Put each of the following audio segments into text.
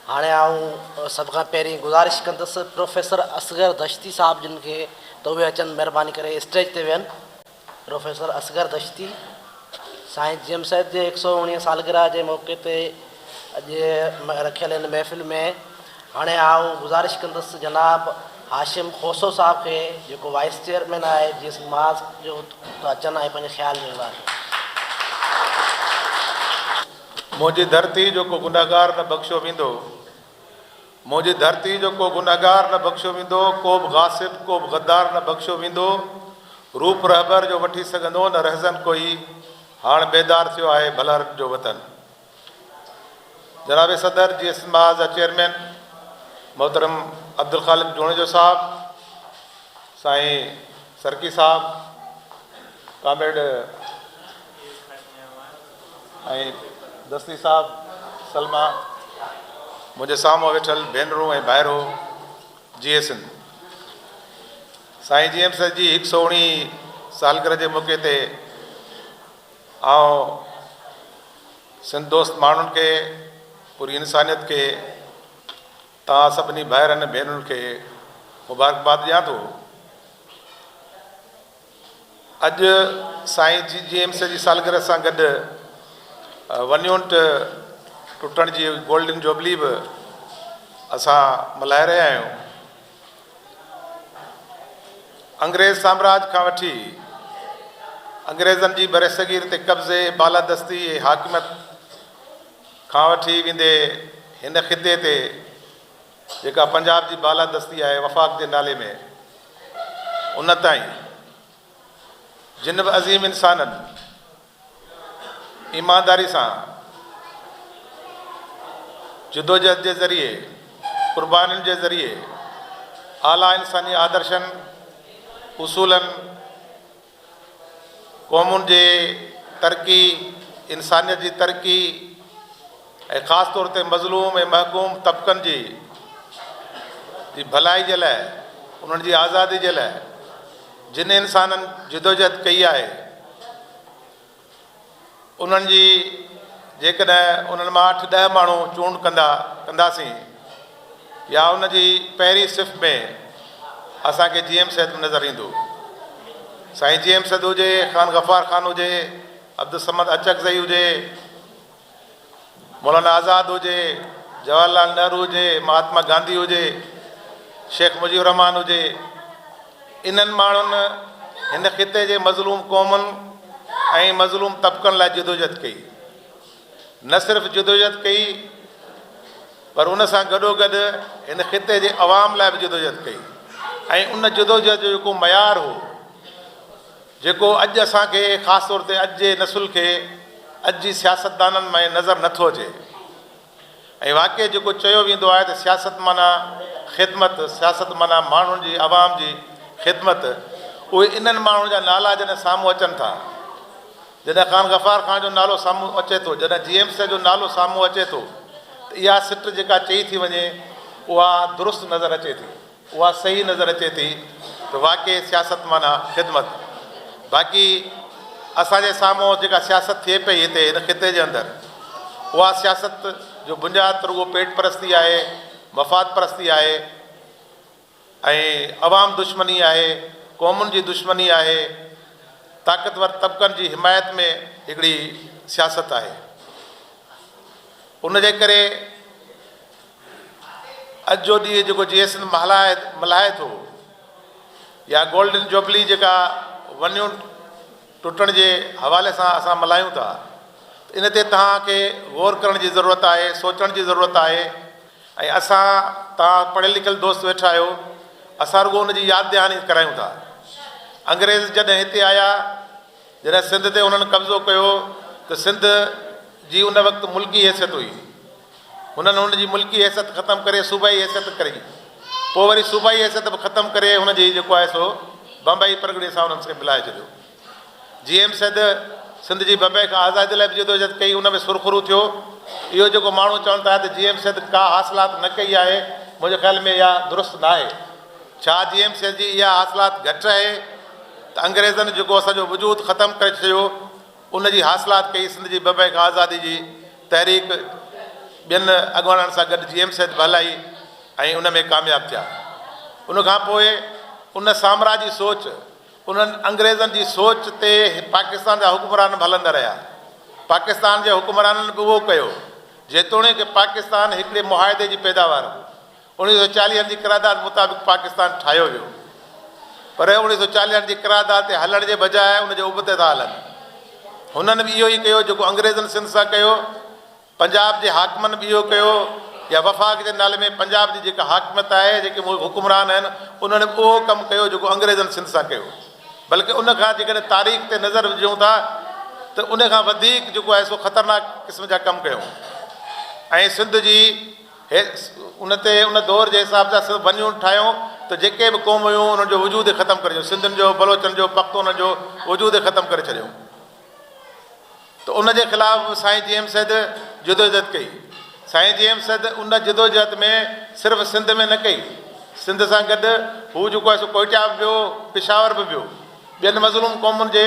हाणे आऊं सभ खां पहिरीं गुज़ारिश कंदुसि प्रोफेसर असगर दश्ती साहब जिन खे त उहे अचनि महिरबानी करे स्टेज ते वेहनि। प्रोफेसर असगर दश्ती साईं जीएम साहिब जे 119 सालगिरह जे मौक़े ते अॼु रखियल हिन महफ़िल में हाणे आऊं गुज़ारिश कंदुसि जनाब हाशिम खोसो साहब खे जेको वाइस चेयरमैन आहे जीअं समाज जो अचनि ऐं पंहिंजे ख़्याल में ॿुधाइनि। मुझी धरती जो को गुनाहगार न बख्शो वेंदो, मुझी धरती जो को गुनाहगार न बख्शो वेंदो, को भी गासिब को भी गद्दार न बख्शो वेंदो। रूप रहबर जो वठी सघंदो न रहज़न कोई, हाण बेदार थियो आहे भलर जो वतन। जनाब सदर जी समाज चेयरमैन मोहतरम अब्दुल खालिक जोणिजो साहब, साईं सरकी साहब, कामेड दस्ती साहब, सलमा, मुझे साम्हूं वेठल भेनरूं ऐं भाइरो जीए सिंध। साईं जीएम साहिब जी 119 सालगिरह जे मौक़े ते आउं सिंध दोस्त माण्हुनि खे, पूरी इंसानियत खे, तव्हां सभिनी भाइरनि भेनरुनि खे मुबारकबाद ॾियां थो। अॼु साईं जीएम साहिब जी सालगिरह सां गॾु वन्युंट टुटण जी गोल्डन जुबली भी असां मल्हाए रहिया आहियूं। अंग्रेज़ साम्राज्य खां वठी अंग्रेज़नि जी बरसगीर ते कब्ज़े बालादस्ती ऐं हाकिमत खां वठी वेंदे हिन ख़िते ते जेका पंजाब जी बालादस्ती आहे वफ़ाक़ जे नाले में, उन ताईं जिन बि अज़ीम इंसाननि ईमानदारी सां जदोजहद के ज़रिए, कुर्बानी के ज़रिए आला इंसानी आदर्शन, उसूलन, कौमुन के तरक्की, इंसानियत की तरक्की, ख़ास तौर पर मज़लूम ए महकूम तबकन की भलाई के लिए, उन्हनि जी आज़ादी के लिए जिन इंसानन जदोजहद कई है, उन्हनि जी जेकॾहिं उन्हनि मां 8-10 माण्हू चूंड कंदासीं या उन जी पहिरीं सिफ़ में असांखे जीएम साहिब नज़र ईंदो। साईं जीएम साहिब हुजे, ख़ान गफ़ार ख़ान हुजे, अब्दुल समद अचकज़ई हुजे, मौलाना आज़ाद हुजे, जवाहरलाल नेहरू हुजे, महात्मा गांधी हुजे, शेख मुजीबुर रहमान हुजे, इन्हनि माण्हुनि हिन ख़िते जे मज़लूम क़ौमुनि ऐं मज़लूम तबकनि लाइ जदोजहद कई। न सिर्फ़ जदोजहद कई पर उन सां गॾोगॾु हिन ख़िते जे अवाम लाइ भी जदोजहद कई। ऐं उन जदोजहद जो जेको मयार हो, जेको अॼु असांखे ख़ासि तौर ते अॼु जे नसुल खे, अॼु जी सियासतदाननि में नज़र नथो अचे। ऐं वाक़ई जेको चयो वेंदो आहे त सियासत माना ख़िदमत, सियासत माना माण्हुनि जी, आवाम जी ख़िदमत, उहे इन्हनि माण्हुनि जा नाला जॾहिं साम्हूं अचनि था, जॾहिं ख़ान गफ़ार ख़ान जो नालो साम्हूं अचे थो, जॾहिं जीएम साहिब जो नालो साम्हूं अचे थो, त इहा सिट जेका चई थी वञे उहा दुरुस्त नज़र अचे थी, उहा सही नज़र अचे थी त वाक़ई सियासत माना ख़िदमत। बाक़ी असांजे साम्हूं जेका सियासत थिए पई हिते हिन ख़िते जे अंदरि, उहा सियासत जो बुनियाद त रुगो पेट परस्ती आहे, मफ़ाद परस्ती आहे ऐं अवाम दुश्मनी आहे, क़ौमुनि जी दुश्मनी आहे, ताक़तवर तबकनि जी हिमायत में हिकिड़ी सियासत आहे। उन जे करे अॼु जो ॾींहुं जेको जीएस मल्हाए थो, या गोल्डन जुबली जेका वन्यूं टुटण जे हवाले सां असां मल्हायूं था, इन ते तव्हांखे गौर करण जी ज़रूरत आहे, सोचण जी ज़रूरत आहे। ऐं असां, तव्हां पढ़ियल लिखियल दोस्त वेठा आहियो, असां रुगो उन जी यादि दहानी करायूं था। अंग्रेज़ जॾहिं हिते आया, जॾहिं सिंध ते उन्हनि कब्ज़ो कयो, त सिंध जी उन वक़्तु मुल्की हैसियत हुई। उन्हनि हुनजी मुल्की हैसियत ख़तमु करे सूबाई हैसियत करी, पोइ वरी सूबाई हैसियत बि ख़तमु करे हुनजी जेको आहे सो बम्बई परगिणे सां उन्हनि खे मिलाए छॾियो। जीएम साहिब सिंध जी बम्बई खां आज़ादी लाइ बि जदोजहद कई, उन में सुरखुरू थियो। इहो जेको माण्हू चवनि था त जीएम साहिब का हासिलात न कई आहे, मुंहिंजे ख़्याल में इहा दुरुस्त न आहे। छा जीएम साहिब जी इहा हासिलात घटि आहे त अंग्रेज़नि जेको असांजो वजूद ख़तमु करे छॾियो, उन जी हासिलात कई, सिंध जी बम्बई खां आज़ादी जी तहरीक ॿियनि अॻुवाणनि सां गॾु GM सैद बि हलाई ऐं उन में कामयाबु थिया। उन खां पोइ उन साम्राजी सोच, उन्हनि अंग्रेज़नि जी सोच ते पाकिस्तान जा हुकुमरान बि हलंदा रहिया। पाकिस्तान जे हुकुमराननि बि उहो कयो, जेतोणीकि पाकिस्तान हिकिड़े मुआहदे जी पैदावार 1940 जी क़रारदाद मुताबिक़ पाकिस्तान ठाहियो वियो, पर 1940 जी क़रारदाद ते हलण जे बजाए उनजे उबते था हलनि। हुननि बि इहो ई कयो जेको अंग्रेज़नि सिंध सां कयो, पंजाब जे हाकिमनि बि इहो कयो, या वफ़ाक़ जे नाले में पंजाब जी जेका हाकिमत आहे, जेके हुकुमरान आहिनि, उन्हनि बि उहो कमु कयो जेको अंग्रेज़नि सिंध सां कयो। बल्कि उनखां जेकॾहिं तारीख़ ते नज़र विझूं था त उन खां वधीक जेको आहे सो ख़तरनाक क़िस्म जा कमु कयूं। ऐं सिंध जी उन ते उन दौर जे हिसाब सां सिर्फ़ु वञूं ठाहियूं त जेके बि क़ौम हुयूं उन्हनि जो वजूद ख़तमु करे छॾियो, सिंधियुनि जो, बलोचनि जो, पख्तूननि जो वजूद ख़तमु करे छॾियो। त उनजे ख़िलाफ़ु साईं GM सैद जदोजहद कई। साईं GM सैद उन जदोजहद में सिर्फ़ु सिंध में न कई, सिंध सां गॾु हू जेको आहे सो कोयटा बि वियो, पिशावर बि वियो, ॿियनि मज़लूम क़ौमुनि जे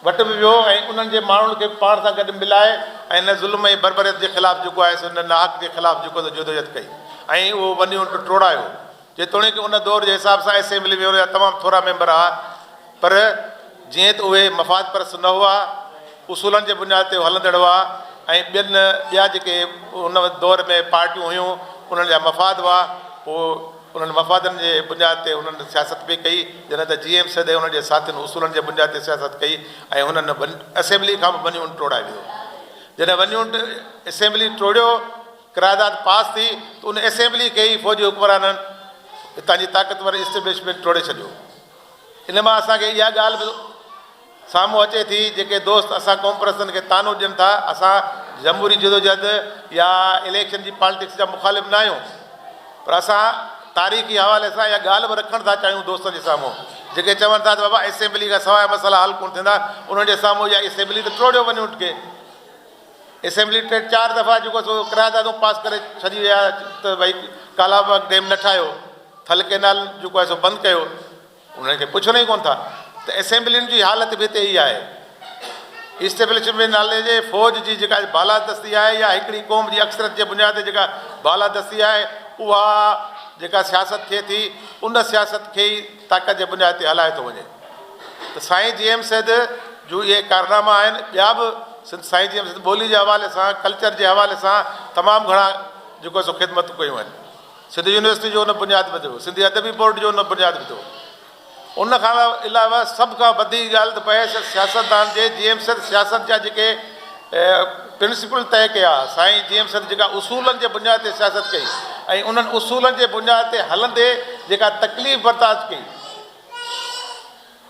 वटि बि वियो ऐं उन्हनि जे माण्हुनि खे पाण सां गॾु मिलाए ऐं हिन ज़ुल्म ऐं बरबरियत जे ख़िलाफ़ु जेको आहे सो हिन नाहक जे ख़िलाफ़ु जेको जदोजहद कई ऐं उहो वञी टोड़ायो। जेतोणीकि उन दौर जे हिसाब सां असेंबली में हुनजा तमामु थोरा मेंबर हुआ, पर जीअं त उहे मफ़ाद परस्त न हुआ, उसूलनि जे बुनियाद ते हलंदड़ हुआ ऐं ॿिया जेके उन दौर में पार्टियूं हुयूं उन्हनि जा मफ़ाद हुआ, पोइ उन्हनि मफ़ादनि जे बुनियाद ते उन्हनि सियासत बि कई। जॾहिं त GM सैद ऐं उन्हनि जे साथियुनि उसूलनि जे बुनियाद ते सियासत कई ऐं हुननि असेंबली खां बि वञूं टोड़ाए वियो। जॾहिं वञूं असेंबली टोड़ियो, क़रारदाद पास थी, त उन असेंबली खे ई फ़ौजी हुकुमराननि हितां जी ताक़तवर इस्टेब्लिशमेंट टोड़े छॾियो। इन मां असांखे इहा ॻाल्हि बि साम्हूं अचे थी, जेके दोस्त असां क़ौम परस्तनि खे तानो ॾियनि था, असां जमहूरी जदोजहद या इलेक्शन जी पॉलिटिक्स जा मुखालिफ़ न आहियूं, पर असां तारीख़ी हवाले सां इहा ॻाल्हि बि रखणु था चाहियूं दोस्तनि जे साम्हूं, जेके चवनि था त बाबा असेंबली खां सवाइ मसइला हल कोन थींदा, उन्हनि जे साम्हूं इहा असेंबली त टोड़ियो वञूं के। असेंबली 3-4 दफ़ा जेको सो क़रारदादूं पास करे छॾी विया त भई कालाबाग डैम न ठाहियो, थल कैनाल जेको आहे सो बंदि कयो, उन्हनि खे पुछनि ई कोन था। त असेंबलियुनि जी हालति बि हिते ई आहे। इस्टेब्लिशमेंट नाले जे फ़ौज जी जेका बालादस्ती आहे या हिकिड़ी क़ौम जी अक्सरत जे बुनियाद ते जेका बालादस्ती आहे, उहा जेका सियासत थिए थी, उन सियासत खे ई ताक़त जे बुनियाद ते हलाए थो वञे। त साईं GM सैद जो इहे कारनामा आहिनि, ॿिया बि साईं GM सैद ॿोली जे हवाले सां, कल्चर जे हवाले सां तमामु घणा जेको सो ख़िदमत कयूं आहिनि। सिंध यूनिवर्सिटी जो उन बुनियाद विधो, सिंधी अदबी बोर्ड जो उन बुनियाद विधो। उन खां अलावा सभ खां वॾी ॻाल्हि त पए सियासतदान जे GM सैद सियासत जा जेके प्रिंसिपल तय कया, साईं GM सैद जेका उसूलनि जे बुनियाद ते सियासत कई ऐं उन्हनि उसूलनि जे बुनियाद ते हलंदे जेका तकलीफ़ बर्दाश्त कई,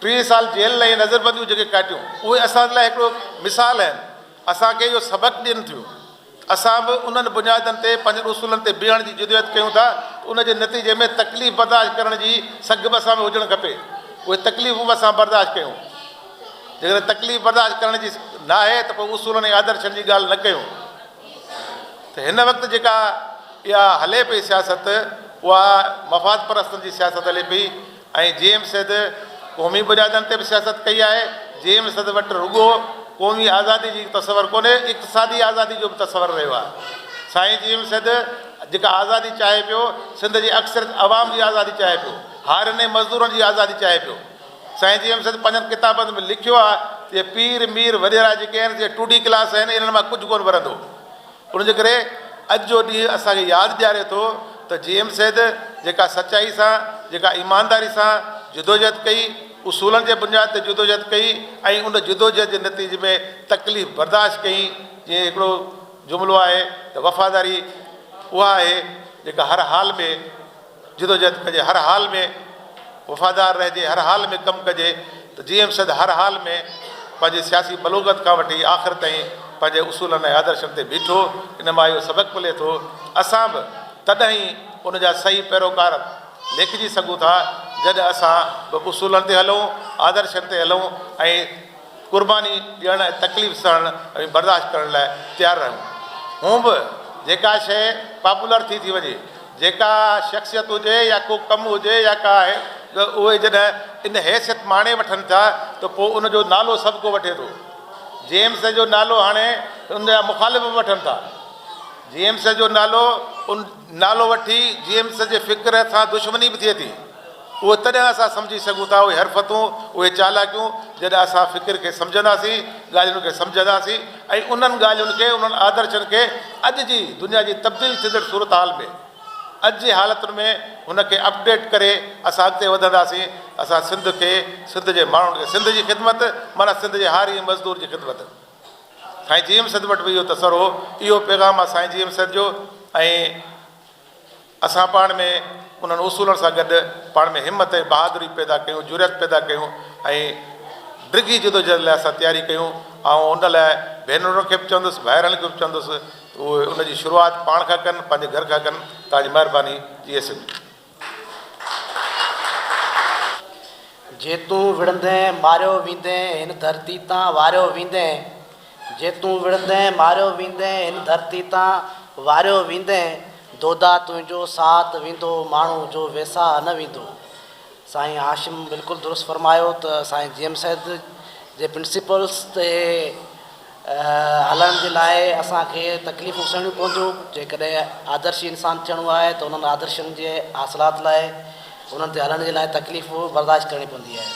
3 साल जेल लाइ नज़रबंदियूं जेके काटियूं, उहे असां लाइ हिकिड़ो मिसाल आहिनि। असांखे इहो सबक़ु ॾियनि थियूं, असां बि उन्हनि बुनियादनि ते पंहिंजनि उसूलनि ते बीहण जी जदोजहद कयूं था, उनजे नतीजे में तकलीफ़ बर्दाश्त करण जी सघ बि असां में हुजणु खपे। उहे तकलीफ़ूं बि असां बर्दाश्त कयूं। जेकॾहिं तकलीफ़ बर्दाश्त करण जी न आहे त पोइ उसूलनि ऐं आदर्शनि जी ॻाल्हि न कयूं। त हिन वक़्तु जेका इहा हले पई सियासत, उहा मफ़ाद परस्तनि जी सियासत हले पई ऐं GM सैद क़ौमी बुनियादनि ते बि सियासत कई आहे। GM सैद वटि रुॻो क़ौमी आज़ादी जी तसवर कोन्हे, इक़्तिसादी आज़ादी जो बि तसवर रहियो आहे। साईं GM सैद जेका आज़ादी चाहे पियो, सिंध जी अक्सर आवाम जी आज़ादी चाहे पियो, हारने मज़दूरनि जी आज़ादी चाहे पियो। साईं GM सैद पंहिंजनि किताबनि में लिखियो आहे त पीर मीर वॾेरा जेके आहिनि, जे 2D क्लास आहिनि, इन्हनि मां कुझु कोन वरंदो। उनजे करे अॼु जो ॾींहुं असांखे यादि ॾियारे थो त GM सैद जेका सचाई सां, जेका ईमानदारी सां जदोजहद कई, उसूलनि जे बुनियाद ते जदोजहद कई ऐं उन जदोजहद जे नतीजे में तकलीफ़ बर्दाश्त कई। जीअं हिकिड़ो जुमिलो आहे त वफ़ादारी उहा आहे जेका हर हाल में जदोजहद कजे, हर हाल में वफ़ादार रहिजे, हर हाल में कमु कजे। त GM सैद हर हाल में पंहिंजी सियासी बलूगत खां वठी आख़िर ताईं पंहिंजे उसूलनि ऐं आदर्शनि ते बीठो। इन मां इहो सबक़ु मिले थो, असां बि तॾहिं उनजा सही पैरोकार लेखिजी सघूं था जॾहिं असां बि उसूलनि ते हलूं, आदर्शनि ते हलूं ऐं क़ुर्बानी ॾियणु ऐं तकलीफ़ सहणु ऐं बर्दाश्त करण लाइ तयारु रहूं। हूं बि जेका शइ पॉपुलर थी वञे, जेका शख़्सियत हुजे या को कमु हुजे या का आहे, उहे जॾहिं इन हैसियत माणे वठनि था त पोइ उनजो नालो सभु को वठे थो। GM सैद जो नालो हाणे उनजा मुखालिफ़ बि वठनि था। GMS जो नालो उन नालो वठी GMS जे फ़िक्र सां दुश्मनी बि थिए थी। उहो तॾहिं असां सम्झी सघूं था उहे हरफ़तूं उहे चालाकियूं जॾहिं असां फ़िक्र खे सम्झंदासीं, ॻाल्हियुनि खे सम्झंदासीं ऐं उन्हनि ॻाल्हियुनि खे उन्हनि आदर्शनि खे अॼु जी दुनिया जी तब्दील थींदड़ सूरत हाल में अॼु जी हालतुनि में हुनखे अपडेट करे असां अॻिते वधंदासीं। असां सिंध जे माण्हुनि खे सिंध जी ख़िदमत माना सिंध जे हारी मज़दूर जी ख़िदमत। साईं GMS वटि बि इहो तसर हो, इहो पैगाम आहे साईं GMS जो। ऐं असां पाण में उन्हनि उसूलनि सां गॾु पाण में हिमत ऐं बहादुरी पैदा कयूं, जुरत पैदा कयूं ऐं डिघी जदोजहद लाइ असां तयारी कयूं। ऐं उन लाइ भेनरुनि खे बि चवंदुसि, भाइरनि खे बि चवंदुसि उहे उनजी शुरूआति पाण खां कनि, पंहिंजे घर खां कनि। तव्हांजी महिरबानी GS। जे तूं विढ़ंदे मारियो वेंदे हिन धरती तां वारियो वेंदे, जे तूं विढ़ंदे मारियो वेंदे हिन धरती तां वारियो वेंदे, दोदा तुंहिंजो साथ वेंदो माण्हू जो वैसा न वेंदो। साईं हाशिम बिल्कुलु दुरुस्त फरमायो त साईं GMS जे प्रिंसिपल्स ते हलण जे लाइ असांखे तकलीफ़ूं सहणियूं पवंदियूं। जेकॾहिं आदर्शी इंसान थियणो आहे त उन्हनि आदर्शनि जे हासिलात लाइ उन्हनि ते हलण जे लाइ तकलीफ़ूं बर्दाश्त करणी पवंदी आहे।